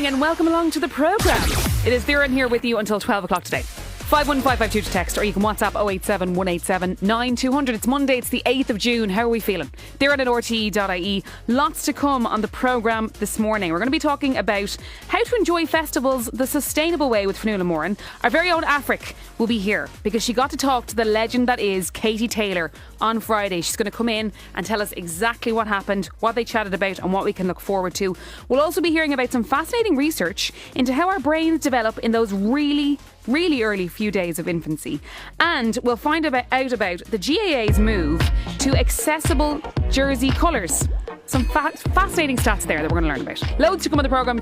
morning and welcome along to the programme. It is Theron here with you until 12 o'clock today. 51552 to text, or you can WhatsApp 087 187 9200. It's Monday, it's the 8th of June. How are we feeling? Theron at rte.ie. Lots to come on the programme this morning. We're going to be talking about how to enjoy festivals the sustainable way with Fionnuala Moran. Our very own Afric will be here because she got to talk to the legend that is Katie Taylor on Friday. She's going to come in and tell us exactly what happened, what they chatted about and what we can look forward to. We'll also be hearing about some fascinating research into how our brains develop in those really early few days of infancy. And we'll find out about the GAA's move to accessible jersey colours. Some fascinating stats there that we're going to learn about. Loads to come on the programme.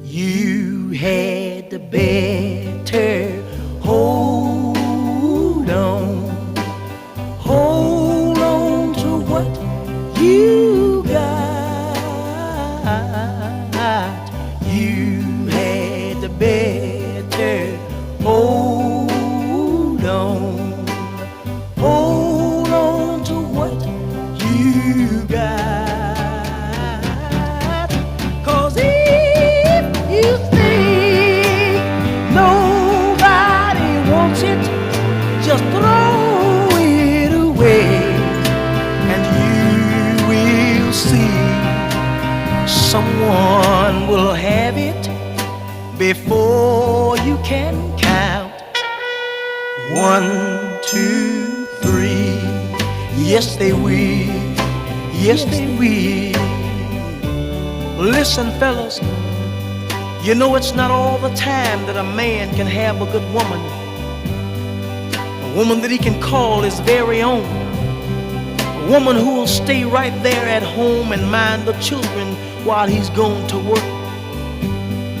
You had the better hold on to what you got. You had the better hold on to what you got. 'Cause if you think nobody wants it, just throw it away and you will see someone will have it before you can count. 1, 2, 3. Yes, they will. Yes, they will. Listen, fellas, you know it's not all the time that a man can have a good woman. A woman that he can call his very own. A woman who will stay right there at home and mind the children while he's gone to work.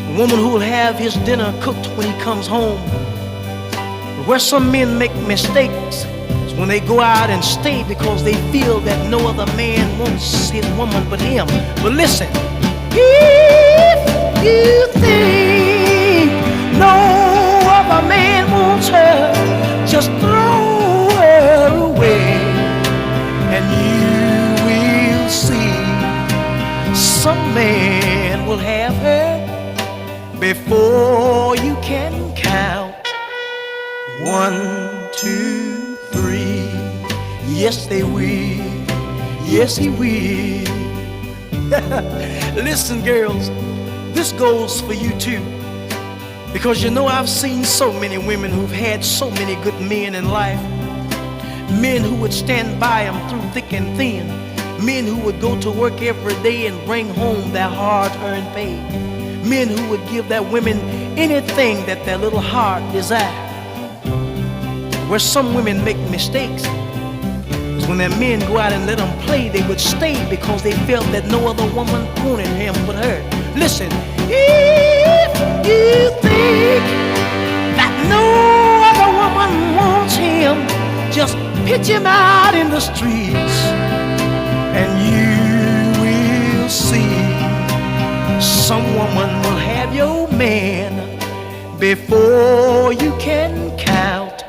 A woman who will have his dinner cooked when he comes home. But where some men make mistakes is when they go out and stay because they feel that no other man wants his woman but him. But listen, if you think no other man wants her, just throw her away and you will see some man will have her before you can count. 1, 2, 3. Yes, they will. Yes, he will. Listen, girls, this goes for you too. Because you know I've seen so many women who've had so many good men in life. Men who would stand by them through thick and thin. Men who would go to work every day and bring home their hard-earned pay. Men who would give their women anything that their little heart desired. Where some women make mistakes is when their men go out and let them play, they would stay because they felt that no other woman wanted him but her. Listen, if you think that no other woman wants him, just pitch him out in the streets and you will see some woman will have your man before you can count.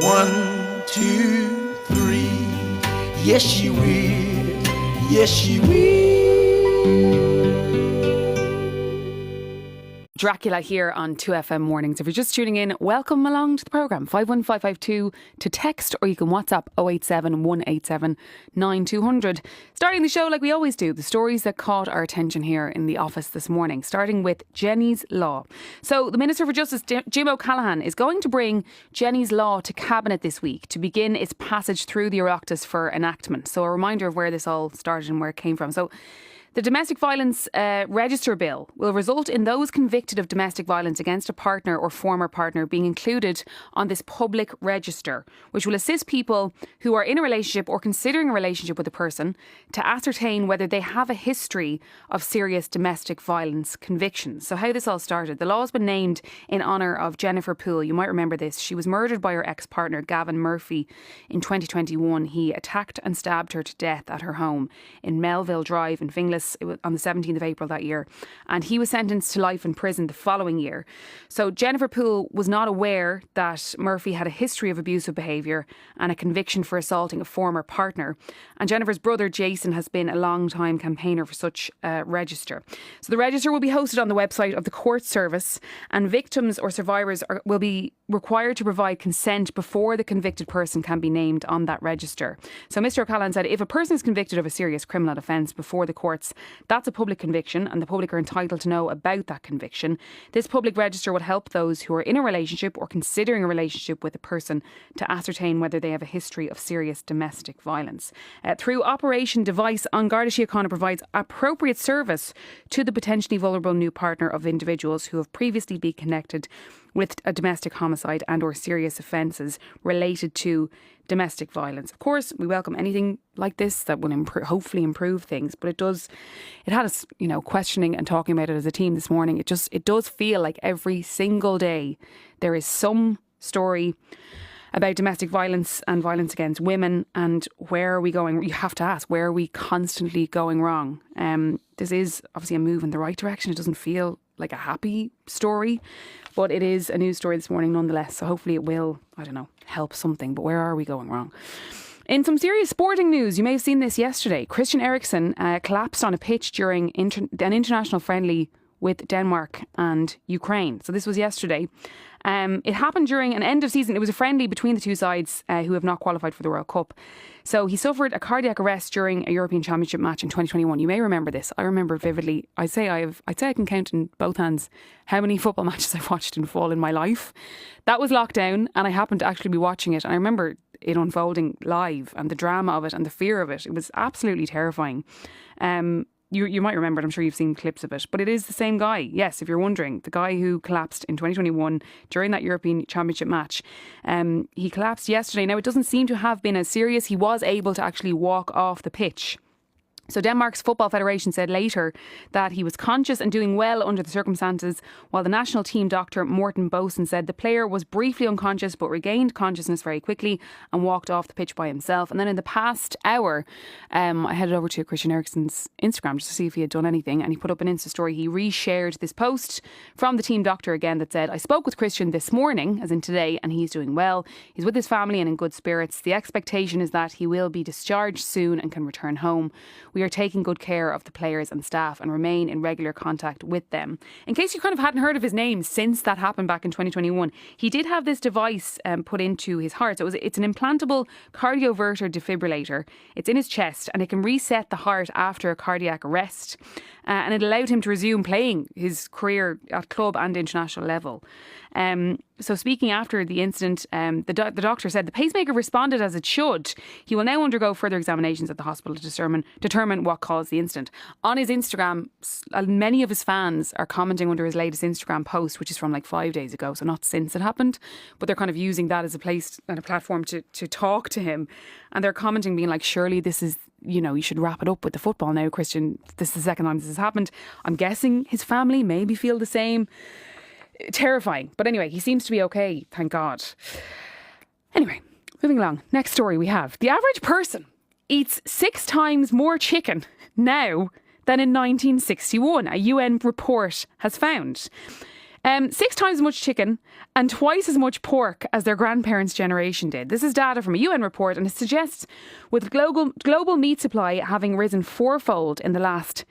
1, 2, 3. Yes, she will. Yes, she will. Dracula here on 2FM Mornings. If you're just tuning in, welcome along to the programme. 51552 to text, or you can WhatsApp 087 187 9200. Starting the show like we always do, the stories that caught our attention here in the office this morning, starting with Jenny's Law. So the Minister for Justice, Jim O'Callaghan, is going to bring Jenny's Law to Cabinet this week to begin its passage through the Oireachtas for enactment. So a reminder of where this all started and where it came from. So the Domestic Violence Register Bill will result in those convicted of domestic violence against a partner or former partner being included on this public register, which will assist people who are in a relationship or considering a relationship with a person to ascertain whether they have a history of serious domestic violence convictions. So how this all started. The law has been named in honour of Jennifer Poole. You might remember this. She was murdered by her ex-partner Gavin Murphy in 2021. He attacked and stabbed her to death at her home in Melville Drive in Finglas Dallas on the 17th of April that year, and he was sentenced to life in prison the following year. So Jennifer Poole was not aware that Murphy had a history of abusive behaviour and a conviction for assaulting a former partner. And Jennifer's brother Jason has been a long-time campaigner for such a register. So the register will be hosted on the website of the court service, and victims or survivors will be required to provide consent before the convicted person can be named on that register. So Mr. O'Callaghan said if a person is convicted of a serious criminal offence before the courts, that's a public conviction and the public are entitled to know about that conviction. This public register will help those who are in a relationship or considering a relationship with a person to ascertain whether they have a history of serious domestic violence. Through Operation Device, An Garda Síochána provides appropriate service to the potentially vulnerable new partner of individuals who have previously been connected with a domestic homicide and or serious offences related to domestic violence. Of course, we welcome anything like this that will hopefully improve things, but it had us, questioning and talking about it as a team this morning. It does feel like every single day there is some story about domestic violence and violence against women, and where are we going? You have to ask, where are we constantly going wrong? This is obviously a move in the right direction. It doesn't feel like a happy story, but it is a news story this morning nonetheless. So hopefully it will, help something. But where are we going wrong? In some serious sporting news, you may have seen this yesterday. Christian Eriksen collapsed on a pitch during an international friendly with Denmark and Ukraine. So this was yesterday. It happened during an end of season. It was a friendly between the two sides who have not qualified for the World Cup. So he suffered a cardiac arrest during a European Championship match in 2021. You may remember this. I remember it vividly. I'd say I can count in both hands how many football matches I've watched in full in my life. That was lockdown, and I happened to actually be watching it. And I remember it unfolding live and the drama of it and the fear of it. It was absolutely terrifying. You might remember it. I'm sure you've seen clips of it. But it is the same guy. Yes, if you're wondering. The guy who collapsed in 2021 during that European Championship match. He collapsed yesterday. Now, it doesn't seem to have been as serious. He was able to actually walk off the pitch. So Denmark's Football Federation said later that he was conscious and doing well under the circumstances, while the national team doctor Morten Boesen said the player was briefly unconscious but regained consciousness very quickly and walked off the pitch by himself. And then in the past hour, I headed over to Christian Eriksen's Instagram just to see if he had done anything, and he put up an Insta story. He reshared this post from the team doctor again that said, "I spoke with Christian this morning," as in today, "and he's doing well. He's with his family and in good spirits. The expectation is that he will be discharged soon and can return home. We are taking good care of the players and staff and remain in regular contact with them." In case you kind of hadn't heard of his name since that happened back in 2021, he did have this device put into his heart. So it's an implantable cardioverter defibrillator. It's in his chest and it can reset the heart after a cardiac arrest. And it allowed him to resume playing his career at club and international level. So speaking after the incident, the doctor said the pacemaker responded as it should. He will now undergo further examinations at the hospital to determine what caused the incident. On his Instagram, many of his fans are commenting under his latest Instagram post, which is from like 5 days ago, so not since it happened, but they're kind of using that as a place and a platform to talk to him. And they're commenting being like, surely this is, you should wrap it up with the football now, Christian. This is the second time this has happened. I'm guessing his family maybe feel the same. Terrifying. But anyway, he seems to be okay, thank God. Anyway, moving along. Next story we have. The average person eats 6 times more chicken now than in 1961, a UN report has found. 6 times as much chicken and twice as much pork as their grandparents' generation did. This is data from a UN report, and it suggests with global meat supply having risen fourfold in the last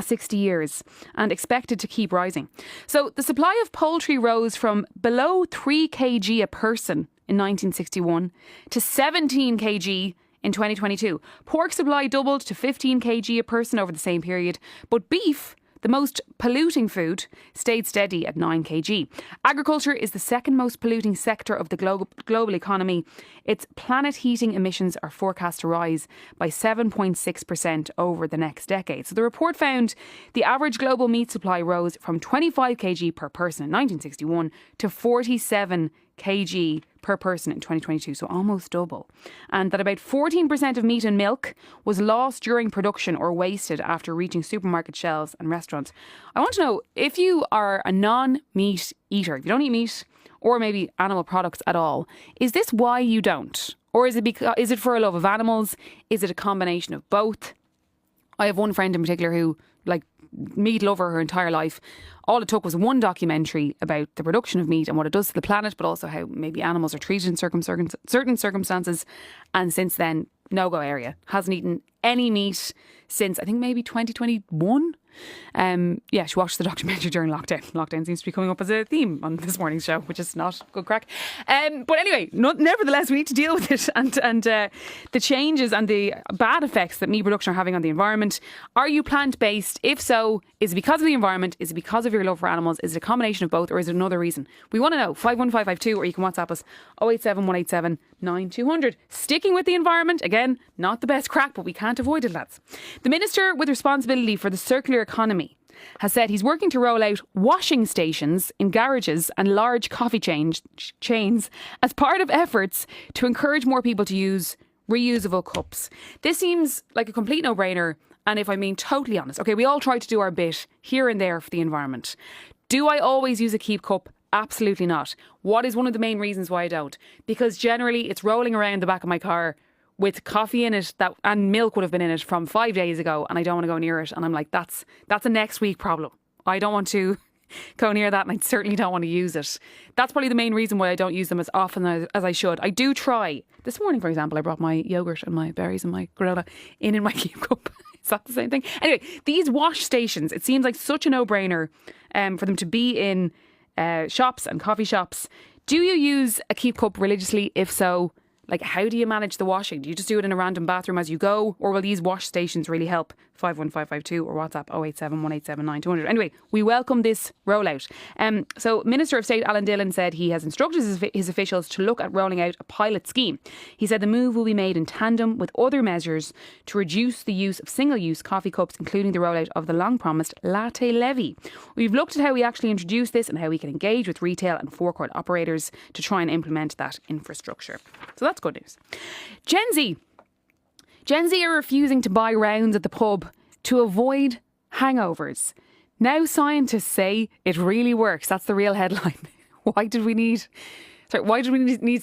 60 years and expected to keep rising. So the supply of poultry rose from below 3 kg a person in 1961 to 17 kg in 2022. Pork supply doubled to 15 kg a person over the same period, but beef, the most polluting food, stayed steady at 9 kg. Agriculture is the second most polluting sector of the global economy. Its planet heating emissions are forecast to rise by 7.6% over the next decade. So the report found the average global meat supply rose from 25 kg per person in 1961 to 47 kg per person in 2022, so almost double. And that about 14% of meat and milk was lost during production or wasted after reaching supermarket shelves and restaurants. I want to know, if you are a non-meat eater, if you don't eat meat or maybe animal products at all, is this why you don't? Or is it for a love of animals? Is it a combination of both? I have one friend in particular who, like, meat lover her entire life. All it took was one documentary about the production of meat and what it does to the planet, but also how maybe animals are treated in certain circumstances. And since then, no-go area. Hasn't eaten any meat since, I think, maybe 2021. She watched the documentary during lockdown. Lockdown seems to be coming up as a theme on this morning's show, which is not good crack. But anyway, nevertheless, we need to deal with it and the changes and the bad effects that meat production are having on the environment. Are you plant-based? If so, is it because of the environment? Is it because of your love for animals? Is it a combination of both, or is it another reason? We want to know. 51552, or you can WhatsApp us 087 187 9200. Sticking with the environment, again, not the best crack, but we can't avoid it, lads. The Minister with responsibility for the circular economy has said he's working to roll out washing stations in garages and large coffee chains as part of efforts to encourage more people to use reusable cups. This seems like a complete no-brainer, and if I'm being totally honest, okay, we all try to do our bit here and there for the environment. Do I always use a keep cup? Absolutely not. What is one of the main reasons why I don't? Because generally it's rolling around the back of my car with coffee in it and milk would have been in it from 5 days ago, and I don't want to go near it. And I'm like, that's a next week problem. I don't want to go near that, and I certainly don't want to use it. That's probably the main reason why I don't use them as often as I should. I do try. This morning, for example, I brought my yogurt and my berries and my granola in my keep cup. Is that the same thing? Anyway, these wash stations, it seems like such a no-brainer for them to be in shops and coffee shops. Do you use a keep cup religiously? If so, like, how do you manage the washing? Do you just do it in a random bathroom as you go? Or will these wash stations really help? 51552 or WhatsApp 087 187 9200. Anyway, we welcome this rollout. So Minister of State Alan Dillon said he has instructed his officials to look at rolling out a pilot scheme. He said the move will be made in tandem with other measures to reduce the use of single-use coffee cups, including the rollout of the long-promised latte levy. We've looked at how we actually introduce this and how we can engage with retail and forecourt operators to try and implement that infrastructure. So that's good news. Gen Z are refusing to buy rounds at the pub to avoid hangovers. Now scientists say it really works. That's the real headline. Why did we need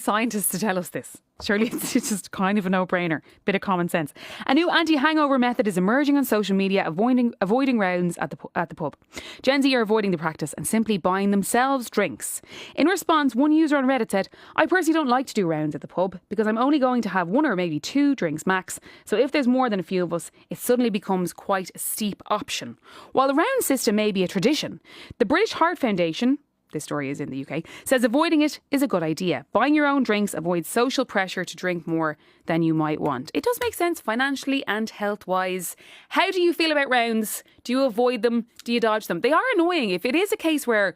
scientists to tell us this? Surely it's just kind of a no-brainer. Bit of common sense. A new anti-hangover method is emerging on social media, avoiding rounds at the pub. Gen Z are avoiding the practice and simply buying themselves drinks. In response, one user on Reddit said, "I personally don't like to do rounds at the pub because I'm only going to have one or maybe two drinks max. So if there's more than a few of us, it suddenly becomes quite a steep option." While the round system may be a tradition, the British Heart Foundation, this story is in the UK, says avoiding it is a good idea. Buying your own drinks avoids social pressure to drink more than you might want. It does make sense financially and health-wise. How do you feel about rounds? Do you avoid them? Do you dodge them? They are annoying. If it is a case where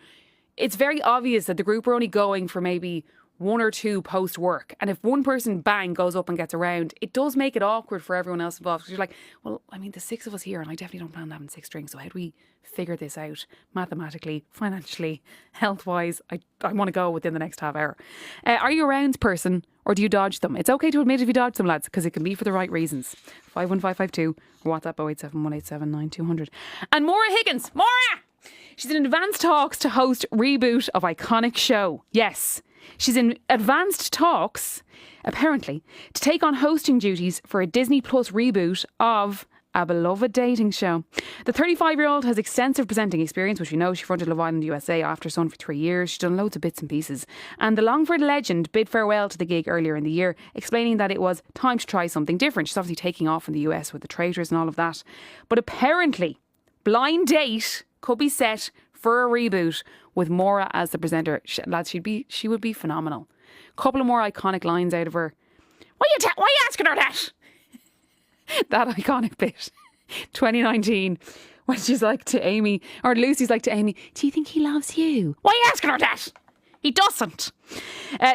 it's very obvious that the group are only going for maybe one or two post work, and if one person bang goes up and gets around, it does make it awkward for everyone else involved. Because you're like, well, I mean, there's six of us here and I definitely don't plan on having 6 drinks, so how do we figure this out mathematically, financially, health wise? I want to go within the next half hour. Are you a rounds person or do you dodge them? It's okay to admit if you dodge them, lads, because it can be for the right reasons. 51552 or WhatsApp 087 187 9200. And Maura Higgins, she's in advanced talks to host reboot of iconic show. Yes, she's in advanced talks, apparently, to take on hosting duties for a Disney Plus reboot of a beloved dating show. The 35-year-old has extensive presenting experience, which we know. She fronted Love Island USA after Sun for 3 years. She's done loads of bits and pieces. And the Longford legend bid farewell to the gig earlier in the year, explaining that it was time to try something different. She's obviously taking off in the US with the Traitors and all of that. But apparently, Blind Date could be set for a reboot with Maura as the presenter. Lads, she would be phenomenal. Couple of more iconic lines out of her. Why are you asking her that? That iconic bit. 2019, when she's like to Amy, or Lucy's like to Amy, "Do you think he loves you? Why are you asking her that? He doesn't."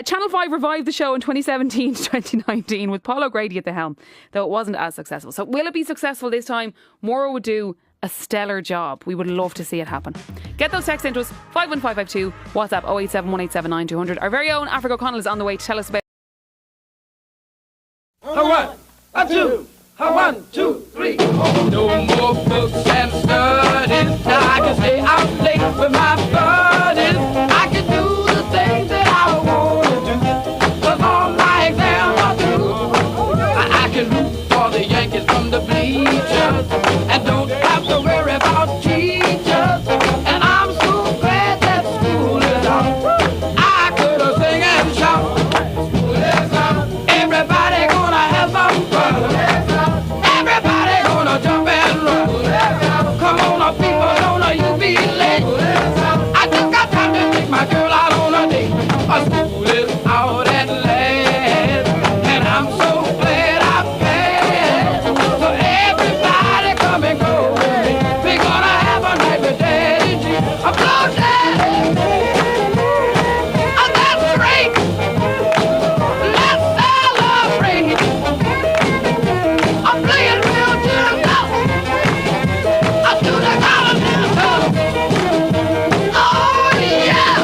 Channel 5 revived the show in 2017 to 2019 with Paul O'Grady at the helm, though it wasn't as successful. So will it be successful this time? Maura would do a stellar job. We would love to see it happen. Get those texts into us, 51552, WhatsApp 087 187 9200. Our very own Africa O'Connell is on the way to tell us about... A 1, 2, 3, 4. No more books and studies. Now I can stay out late with my buddies. I can do the things that I want to do. 'Cause all my exams are through. I can root for the Yankees from on the bleachers and don't have to worry about teachers. And I'm so glad that school is out. I could have sing and shout. School is out. Everybody gonna have some fun. Everybody gonna jump and run. Come on, people, don't you be late. I just got time to take my girl out on a date. School is out at last, and I'm so glad I passed. So everybody come and go with me. We're gonna have a night with Daddy G. I'm blow Daddy. That's great. Let's celebrate. I'm playing real good now. I do the color now. Oh yeah.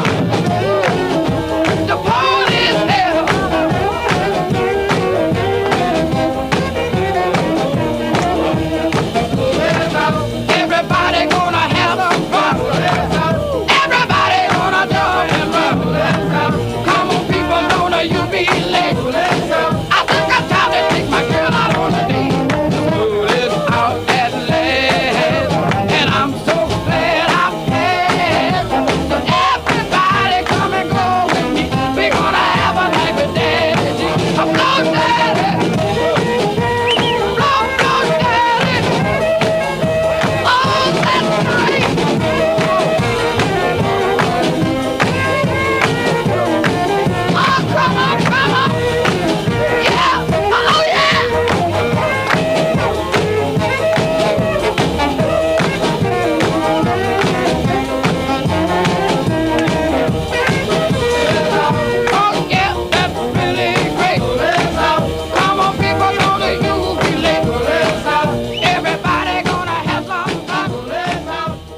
The party's there. Everybody gonna have some fun. Everybody gonna jump and run. Come on, people, don't you be late. I just got time to take my girl out on a date. The school is out at last, and I'm so glad I passed. So everybody come and go with me. We're gonna have a night with Daddy G. I'm blow Daddy. Blow Daddy. Oh, that's great. Oh, come on. Yeah. Oh, yeah. Oh, yeah, that's really great. Come on, people, don't you be late. Everybody gonna have some fun.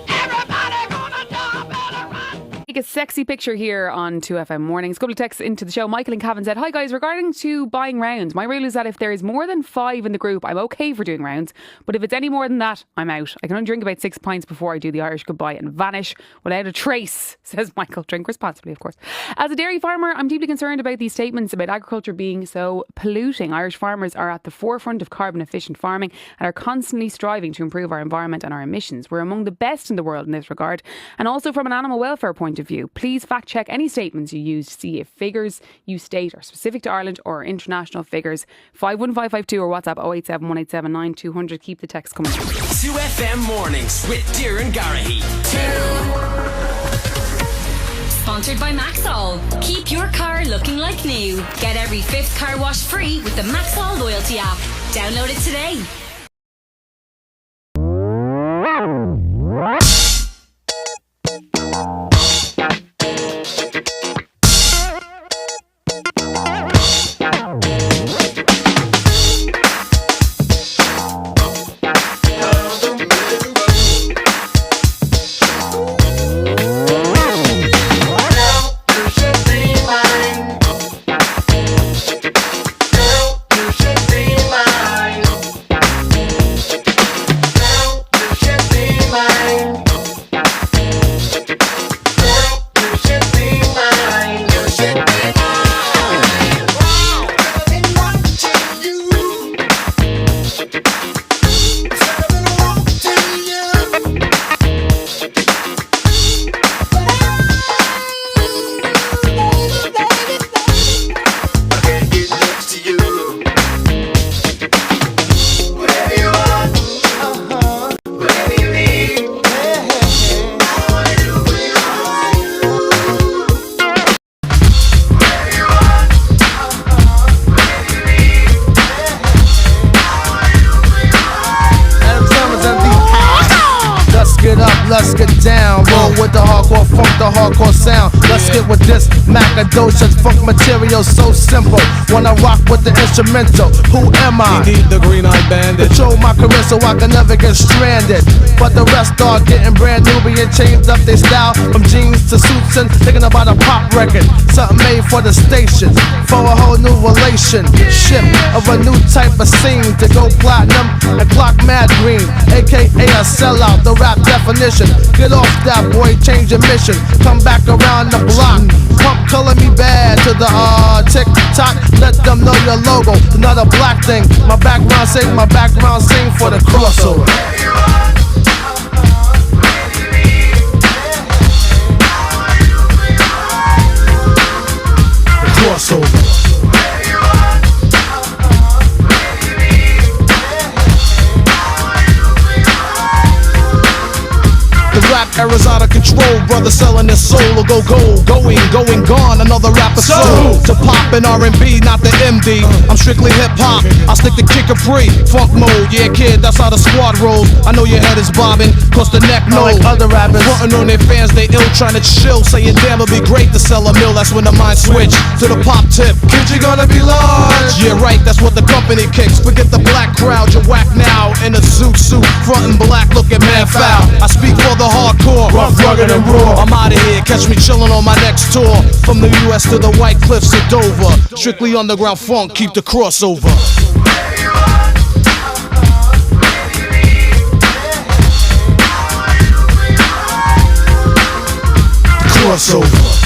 Everybody gonna jump and run. Take a sexy picture here on 2FM Mornings. A couple of texts into the show. Michael and Cavan said, "Hi guys, regarding to buying rounds, my rule is that if there is more than 5 in the group, I'm okay for doing rounds. But if it's any more than that, I'm out. I can only drink about 6 pints before I do the Irish goodbye and vanish without a trace," says Michael. Drink responsibly, of course. As a dairy farmer, I'm deeply concerned about these statements about agriculture being so polluting. Irish farmers are at the forefront of carbon efficient farming and are constantly striving to improve our environment and our emissions. We're among the best in the world in this regard. And also from an animal welfare point of view, please fact check any statements you use to see if figures you state are specific to Ireland or are international figures. 51552 or WhatsApp 087 187 9200. Keep the text coming. 2FM Mornings with Doireann Garrahy. Sponsored by Maxol. Keep your car looking like new. Get every 5th car wash free with the Maxol loyalty app. Download it today. let's get down. Roll with the hardcore funk, the hardcore sound. Let's get with this Macadocious funk material, so simple. When I rock with the instrumental, who am I? Indeed, the Green-Eyed Bandit. Control my career so I can never get stranded. But the rest are getting brand new, being changed up their style from jeans to suits and thinking about a pop record, something made for the station, for a whole new relationship of a new type of scene to go platinum and clock mad green, aka a sellout, the rap definition. Get off that boy, change your mission. come back around the block. Pump color me bad to the tick-tock. Let them know your logo, not a black thing. My background sing for the crossover. The crossover. The rap era's out of control, brother selling their soul will go gold. Going gone, another rapper soul. To pop in R&B, not the MD. I'm strictly hip-hop, I stick to kick free. Funk mode, yeah kid, that's how the squad rolls. I know your head is bobbing, cause the neck knows. Like other rappers frontin' on their fans, they ill, trying to chill. Saying damn, it'll be great to sell a mill. That's when the mind switch to the pop tip. Kid, you gonna be large. Yeah right, that's what the company kicks. Forget the black crowd, you're whack now. In a zoot suit, frontin' black, looking mad foul. I speak for the hardcore, rough, rugged, and raw. I'm out of here, catch me chillin' on my next tour. From the US to the White Cliffs of Dover. Strictly underground funk, keep the crossover. Crossover.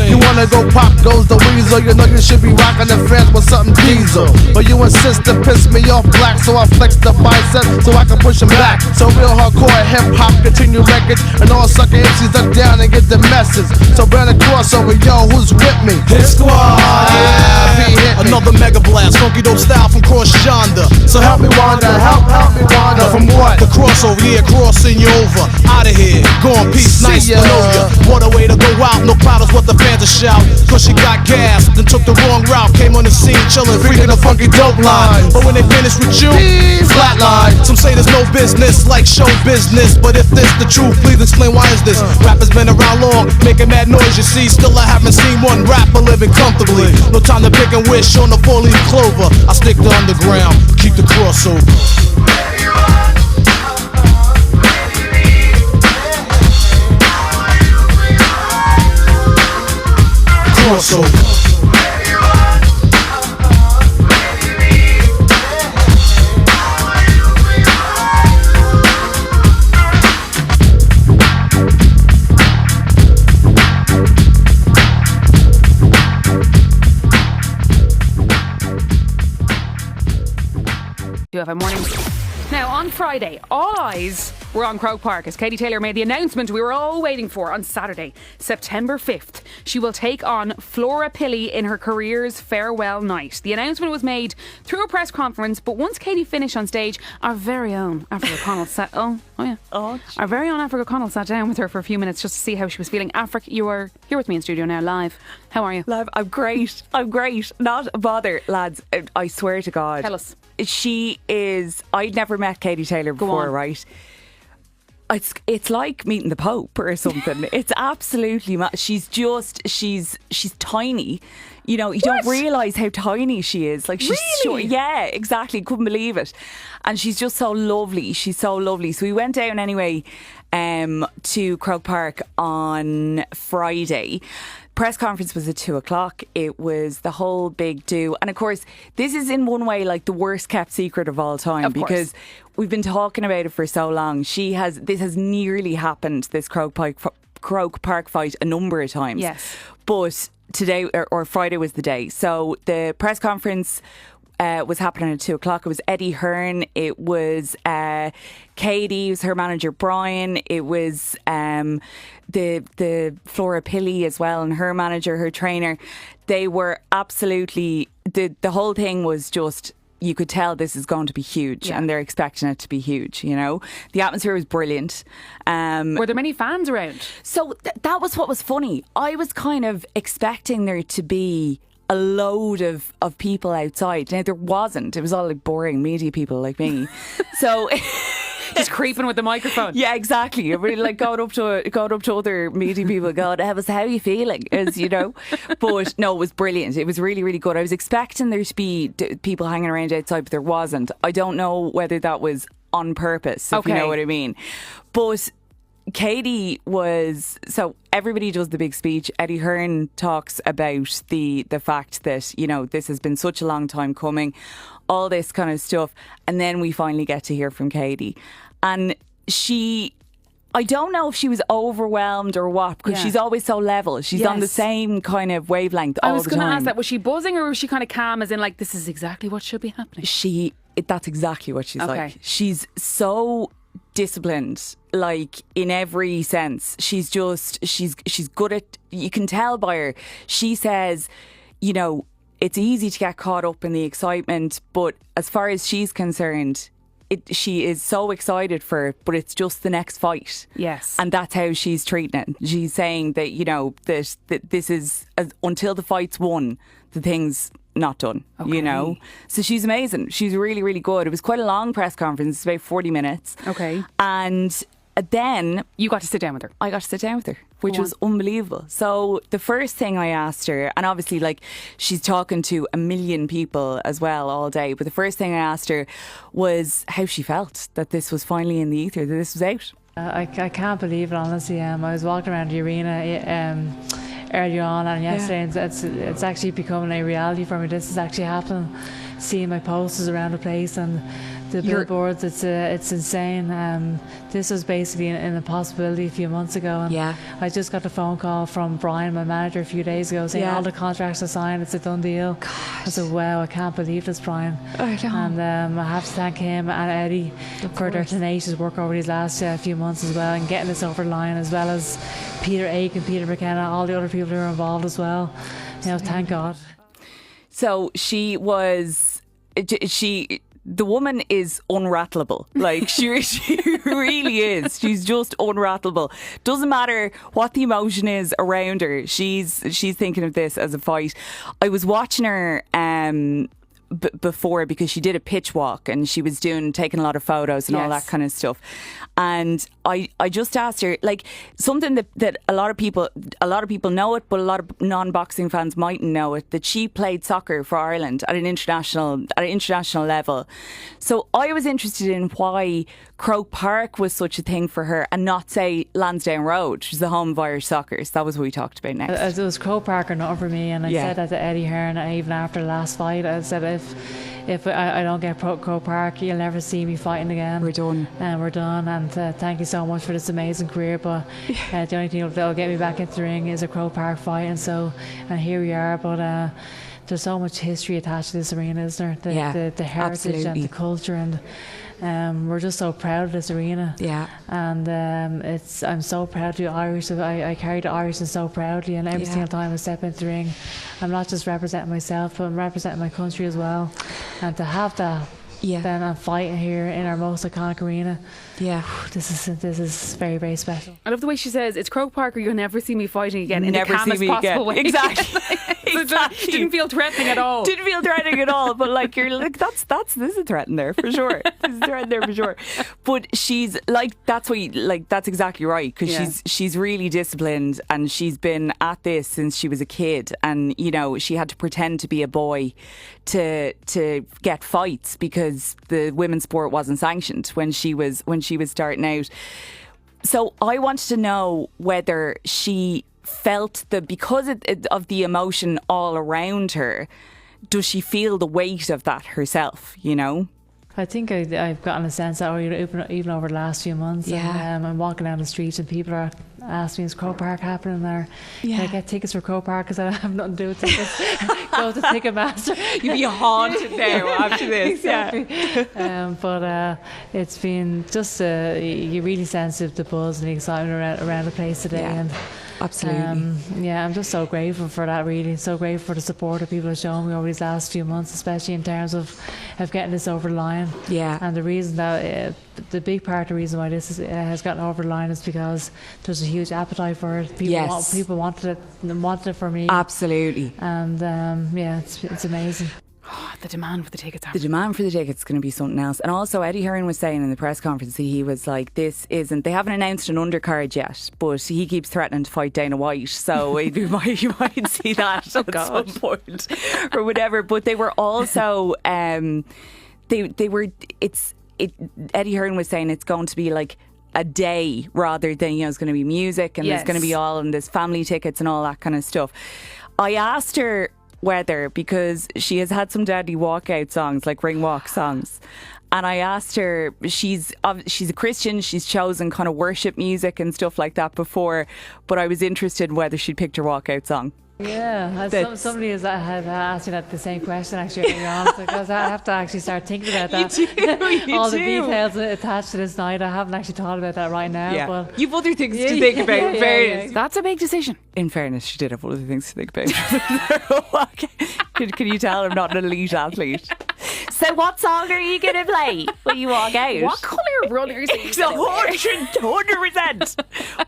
You wanna go pop, goes the weasel. You know you should be rocking the fans with something diesel. But you insist to piss me off black, so I flex the bicep so I can push them back. So real hardcore hip-hop continue records, and all sucker MCs duck down and get the message. So burn a crossover, yo, who's with me? Hit Squad, yeah, be hit me. Another mega blast, funky dope style from cross yonder. So help me wander, help me wander. From what? The crossover, yeah, crossing you over. Out of here, go in peace, nice to know ya. What a way to go out, no crowd is what the fans are shout. Cause she got gas, then took the wrong route. Came on the scene chillin', freaking a funky dope line. But when they finish with you, flatline. Some say there's no business like show business. But if this the truth, please explain why is this? Rappers been around long, making mad noise, you see. Still I haven't seen one rapper living comfortably. No time to pick and wish on the 4-leaf clover. I stick to underground, keep the crossover. Crossover. UFM Mornings. Now, on Friday, all eyes were on Croke Park as Katie Taylor made the announcement we were all waiting for on Saturday, September 5th. She will take on Flora Pilley in her career's farewell night. The announcement was made through a press conference, but once Katie finished on stage, our very own Africa Connell sat... Our very own Africa Connell sat down with her for a few minutes just to see how she was feeling. Africa, you are here with me in studio now, live. How are you? Live, I'm great. Not a bother, lads. I swear to God. Tell us. She is... I'd never met Katie Taylor before, right? It's like meeting the Pope or something. It's absolutely she's tiny. You know, you don't realise how tiny she is. Like she's really? yeah, exactly. Couldn't believe it. And she's just so lovely. She's so lovely. So we went down anyway to Croke Park on Friday. Press conference was at 2:00. It was the whole big do. And of course, this is in one way like the worst kept secret of all time, because we've been talking about it for so long. This has nearly happened, this Croke Park fight, a number of times. Yes. But today or Friday was the day. So the press conference was happening at 2:00. It was Eddie Hearn. It was Katie. It was her manager Brian. It was the Flora Pilley as well, and her manager, her trainer. They were absolutely the whole thing was just. You could tell this is going to be huge, and they're expecting it to be huge, you know. The atmosphere was brilliant. Were there many fans around? So that was what was funny. I was kind of expecting there to be a load of people outside. Now, there wasn't. It was all like boring media people like me. So... Just creeping with the microphone. Yeah, exactly. I really like going up to other media people going, Evans, how are you feeling? As you know. But no, it was brilliant. It was really, really good. I was expecting there to be people hanging around outside, but there wasn't. I don't know whether that was on purpose, if you know what I mean. But Katie was, so everybody does the big speech. Eddie Hearn talks about the fact that, you know, this has been such a long time coming, all this kind of stuff. And then we finally get to hear from Katie. And I don't know if she was overwhelmed or what, because she's always so level. She's on the same kind of wavelength all the time. I was going to ask that. Was she buzzing or was she kind of calm, as in like, this is exactly what should be happening? That's exactly what she's like. She's so disciplined, like in every sense. She's good at, you can tell by her. She says, you know, it's easy to get caught up in the excitement, but as far as she's concerned, she is so excited for it, but it's just the next fight. Yes. And that's how she's treating it. She's saying that, you know, that this is, until the fight's won, the thing's not done, you know. So she's amazing. She's really, really good. It was quite a long press conference, about 40 minutes. Okay. And then you got to sit down with her. I got to sit down with her, which was unbelievable. So the first thing I asked her, and obviously like she's talking to a million people as well all day, but the first thing I asked her was how she felt that this was finally in the ether, that this was out. I can't believe it, honestly. I was walking around the arena earlier on, and yesterday, and it's actually becoming a reality for me. This is actually happening. Seeing my posters around the place and the billboards, it's insane. This was basically an impossibility a few months ago, and I just got a phone call from Brian, my manager, a few days ago, saying all the contracts are signed, it's a done deal. I said, wow, I can't believe this, Brian. I know. And I have to thank him and Eddie for their tenacious work over these last few months as well, and getting this over the line, as well as Peter Aiken, Peter McKenna, all the other people who are involved as well. You know, thank God. So the woman is unrattleable. Like she really is. She's just unrattleable. Doesn't matter what the emotion is around her. She's thinking of this as a fight. I was watching her before, because she did a pitch walk and she was taking a lot of photos and all that kind of stuff. And I just asked her, like, something that a lot of people know it, but a lot of non-boxing fans mightn't know it, that she played soccer for Ireland at an international level. So I was interested in why Croke Park was such a thing for her and not, say, Lansdowne Road, which is the home of Irish soccer. So that was what we talked about next. It was Croke Park or not for me, and I said that to Eddie Hearn, even after the last fight, I said, if I don't get Croke Park, you'll never see me fighting again. We're done. We're done. And thank you so much for this amazing career. But the only thing that'll get me back into the ring is a Croke Park fight. And here we are. But there's so much history attached to this arena, isn't there? The heritage absolutely. And the culture, and we're just so proud of this arena. Yeah. And I'm so proud to be Irish. I carry the Irish so proudly, and every single time I step into the ring, I'm not just representing myself, but I'm representing my country as well. And to have that, then I'm fighting here in our most iconic arena. Yeah, this is very, very special. I love the way she says, it's Croke Park or you'll never see me fighting again in never the calmest possible way. Exactly. Exactly. Didn't feel threatening at all. Didn't feel threatening at all. But like, you're like, this is a threat in there for sure. This is a threat in there for sure. But she's like, that's exactly right, because she's really disciplined, and she's been at this since she was a kid, and you know, she had to pretend to be a boy to get fights because the women's sport wasn't sanctioned when she was starting out. So I wanted to know whether she felt because of the emotion all around her, does she feel the weight of that herself, you know? I think I've gotten a sense that even over the last few months. And, I'm walking down the streets and people are asking me, is Croke Park happening there? Can I get tickets for Croke Park? Because I have nothing to do with tickets. Go to Ticketmaster. You'd be haunted now after this. Exactly. But it's been just you're really sensitive to buzz and the excitement around the place today. And absolutely. I'm just so grateful for that, really. So grateful for the support that people have shown me over these last few months, especially in terms of getting this over the line. Yeah. And the reason that, the big part of the reason why this has gotten over the line is because there's a huge appetite for it. People wanted it for me. Absolutely. And it's amazing. The demand for the tickets. The demand for the tickets is going to be something else. And also, Eddie Hearn was saying in the press conference, he was like, they haven't announced an undercard yet, but he keeps threatening to fight Dana White. So you might see that at some point or whatever. But they were also, Eddie Hearn was saying it's going to be like a day rather than, you know, it's going to be music and Yes. there's going to be all in this family tickets and all that kind of stuff. I asked her whether, because she has had some deadly walkout songs, like ring walk songs. And I asked her, she's a Christian, she's chosen kind of worship music and stuff like that before, but I was interested in whether she'd picked her walkout song. Yeah, somebody had asked me that the same question actually earlier on, because I have to actually start thinking about that. You All the do. details attached to this night. I haven't actually thought about that right now. Yeah. But You've other things to think about, in fairness. That's a big decision. In fairness, she did have other things to think about. Can you tell I'm not an elite athlete? So what song are you going to play when you walk out? What colour runners are you It's gonna wear? 100%.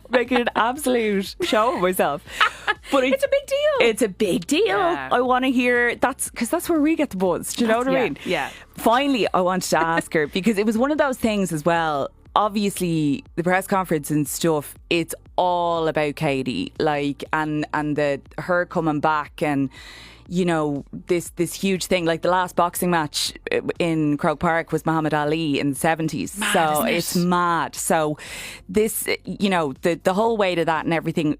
Making an absolute show of myself. But It's a big deal. It's a big deal. Yeah. I want to hear, because that's where we get the buzz. Do you know what I mean? Yeah. Finally, I wanted to ask her, because it was one of those things as well. Obviously, the press conference and stuff, it's all about Katie, like, and her coming back, and you know, this huge thing. Like the last boxing match in Croke Park was Muhammad Ali in the 70s. So it's mad. So this, you know, the whole weight of that and everything,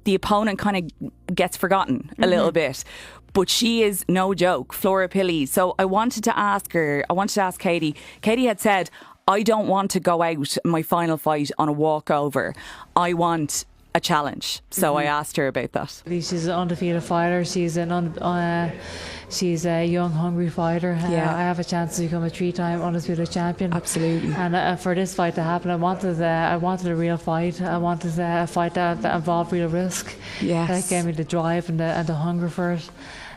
the opponent kind of gets forgotten a little bit. But she is no joke, Flora Pilley. So I wanted to ask Katie. Katie had said, I don't want to go out in my final fight on a walkover. I want a challenge. So I asked her about that. she's an undefeated fighter. She's she's a young, hungry fighter. Yeah. I have a chance to become a 3-time undisputed champion. Absolutely. And for this fight to happen, I wanted a real fight. I wanted a fight that involved real risk. Yes. That gave me the drive and the hunger for it.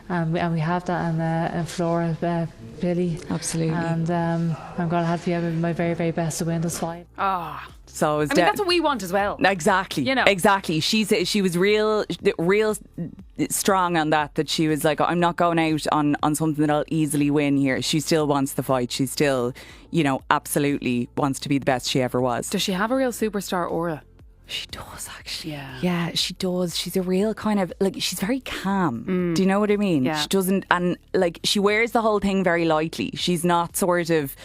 And we have that in Flora Pilley. Absolutely. And I'm going to have to be my very, very best to win this fight. So it's that's what we want as well. Exactly. You know. Exactly. She was real strong on that she was like, I'm not going out on something that I'll easily win here. She still wants the fight. She still, you know, absolutely wants to be the best she ever was. Does she have a real superstar aura? She does, actually. Yeah. Yeah, she does. She's a real kind of, like, she's very calm. Do you know what I mean? Yeah. She doesn't, and like, she wears the whole thing very lightly. She's not sort of,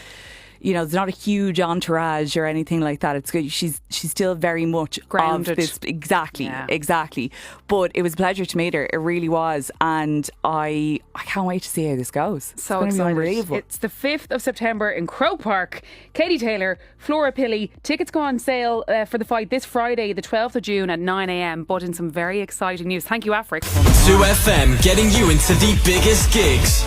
you know, there's not a huge entourage or anything like that. It's good. She's still very much Grounded. Of this. Exactly, Yeah. exactly. But it was a pleasure to meet her. It really was, and I can't wait to see how this goes. It's So gonna be excited. unbelievable. It's the 5th of September in Croke Park. Katie Taylor, Flora Pilley. Tickets go on sale for the fight this Friday, the 12th of June at 9 a.m. But in some very exciting news. Thank you, Afric. 2FM getting you into the biggest gigs.